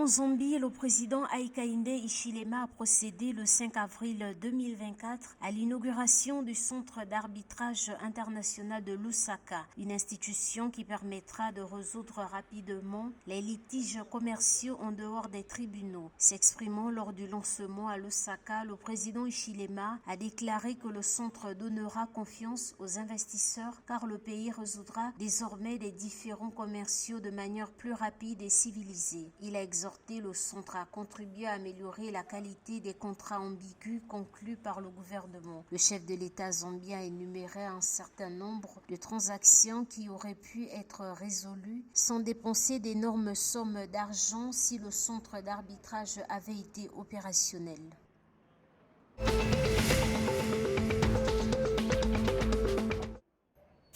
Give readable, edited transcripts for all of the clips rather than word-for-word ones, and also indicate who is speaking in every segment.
Speaker 1: Zambie, le président Hakainde Hichilema a procédé le 5 avril 2024 à l'inauguration du Centre d'arbitrage international de Lusaka, une institution qui permettra de résoudre rapidement les litiges commerciaux en dehors des tribunaux. S'exprimant lors du lancement à Lusaka, le président Hichilema a déclaré que le centre donnera confiance aux investisseurs car le pays résoudra désormais des différends commerciaux de manière plus rapide et civilisée. Il a exhorté le centre à contribuer à améliorer la qualité des contrats ambigus conclus par le gouvernement. Le chef de l'État zambien a énuméré un certain nombre de transactions qui auraient pu être résolues sans dépenser d'énormes sommes d'argent si le centre d'arbitrage avait été opérationnel.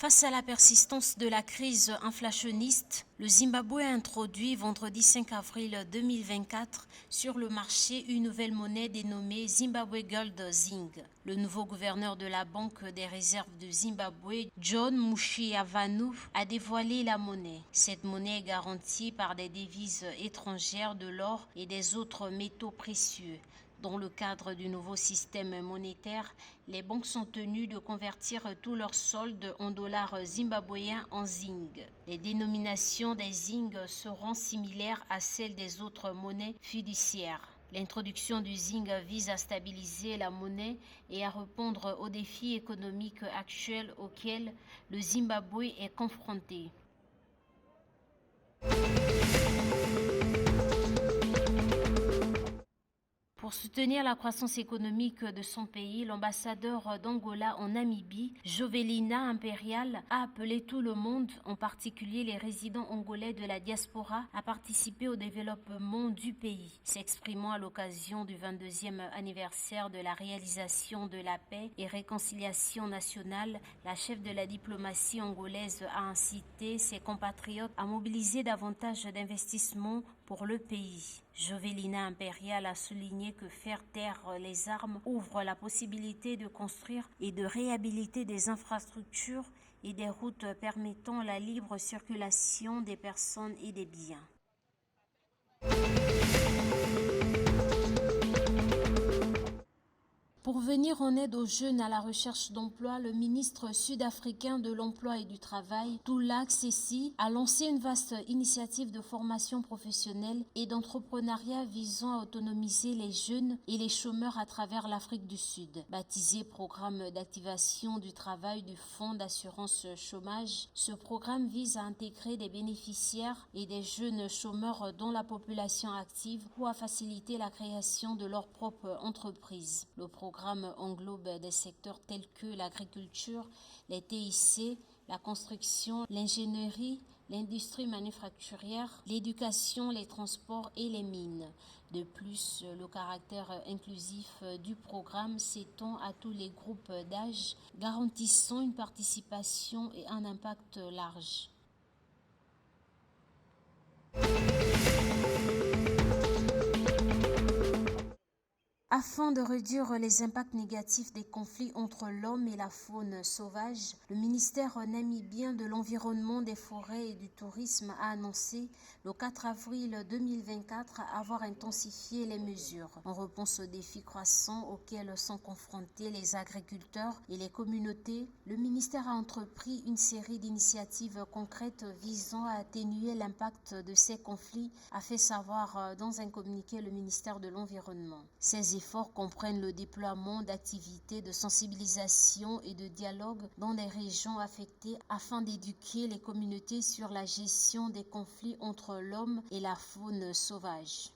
Speaker 1: Face à la persistance de la crise inflationniste, le Zimbabwe a introduit vendredi 5 avril 2024 sur le marché une nouvelle monnaie dénommée Zimbabwe Gold Zing. Le nouveau gouverneur de la Banque des réserves de Zimbabwe, John Mushiavanu, a dévoilé la monnaie. Cette monnaie est garantie par des devises étrangères, de l'or et des autres métaux précieux. Dans le cadre du nouveau système monétaire, les banques sont tenues de convertir tous leurs soldes en dollars zimbabwéens en zing. Les dénominations des zing seront similaires à celles des autres monnaies fiduciaires. L'introduction du zing vise à stabiliser la monnaie et à répondre aux défis économiques actuels auxquels le Zimbabwe est confronté. Pour soutenir la croissance économique de son pays, l'ambassadeur d'Angola en Namibie, Jovelina Imperial, a appelé tout le monde, en particulier les résidents angolais de la diaspora, à participer au développement du pays. S'exprimant à l'occasion du 22e anniversaire de la réalisation de la paix et réconciliation nationale, la chef de la diplomatie angolaise a incité ses compatriotes à mobiliser davantage d'investissements pour le pays. Jovelina Imperial a souligné que faire taire les armes ouvre la possibilité de construire et de réhabiliter des infrastructures et des routes permettant la libre circulation des personnes et des biens. Pour venir en aide aux jeunes à la recherche d'emploi, le ministre sud-africain de l'Emploi et du Travail, Thula Xesi, a lancé une vaste initiative de formation professionnelle et d'entrepreneuriat visant à autonomiser les jeunes et les chômeurs à travers l'Afrique du Sud. Baptisé Programme d'activation du travail du Fonds d'assurance chômage, ce programme vise à intégrer des bénéficiaires et des jeunes chômeurs dans la population active ou à faciliter la création de leur propre entreprise. Le programme englobe des secteurs tels que l'agriculture, les TIC, la construction, l'ingénierie, l'industrie manufacturière, l'éducation, les transports et les mines. De plus, le caractère inclusif du programme s'étend à tous les groupes d'âge, garantissant une participation et un impact large. Afin de réduire les impacts négatifs des conflits entre l'homme et la faune sauvage, le ministère namibien de l'Environnement, des Forêts et du Tourisme a annoncé le 4 avril 2024 avoir intensifié les mesures. En réponse aux défis croissants auxquels sont confrontés les agriculteurs et les communautés, le ministère a entrepris une série d'initiatives concrètes visant à atténuer l'impact de ces conflits, a fait savoir dans un communiqué le ministère de l'Environnement. Ces efforts comprennent le déploiement d'activités de sensibilisation et de dialogue dans les régions affectées afin d'éduquer les communautés sur la gestion des conflits entre l'homme et la faune sauvage.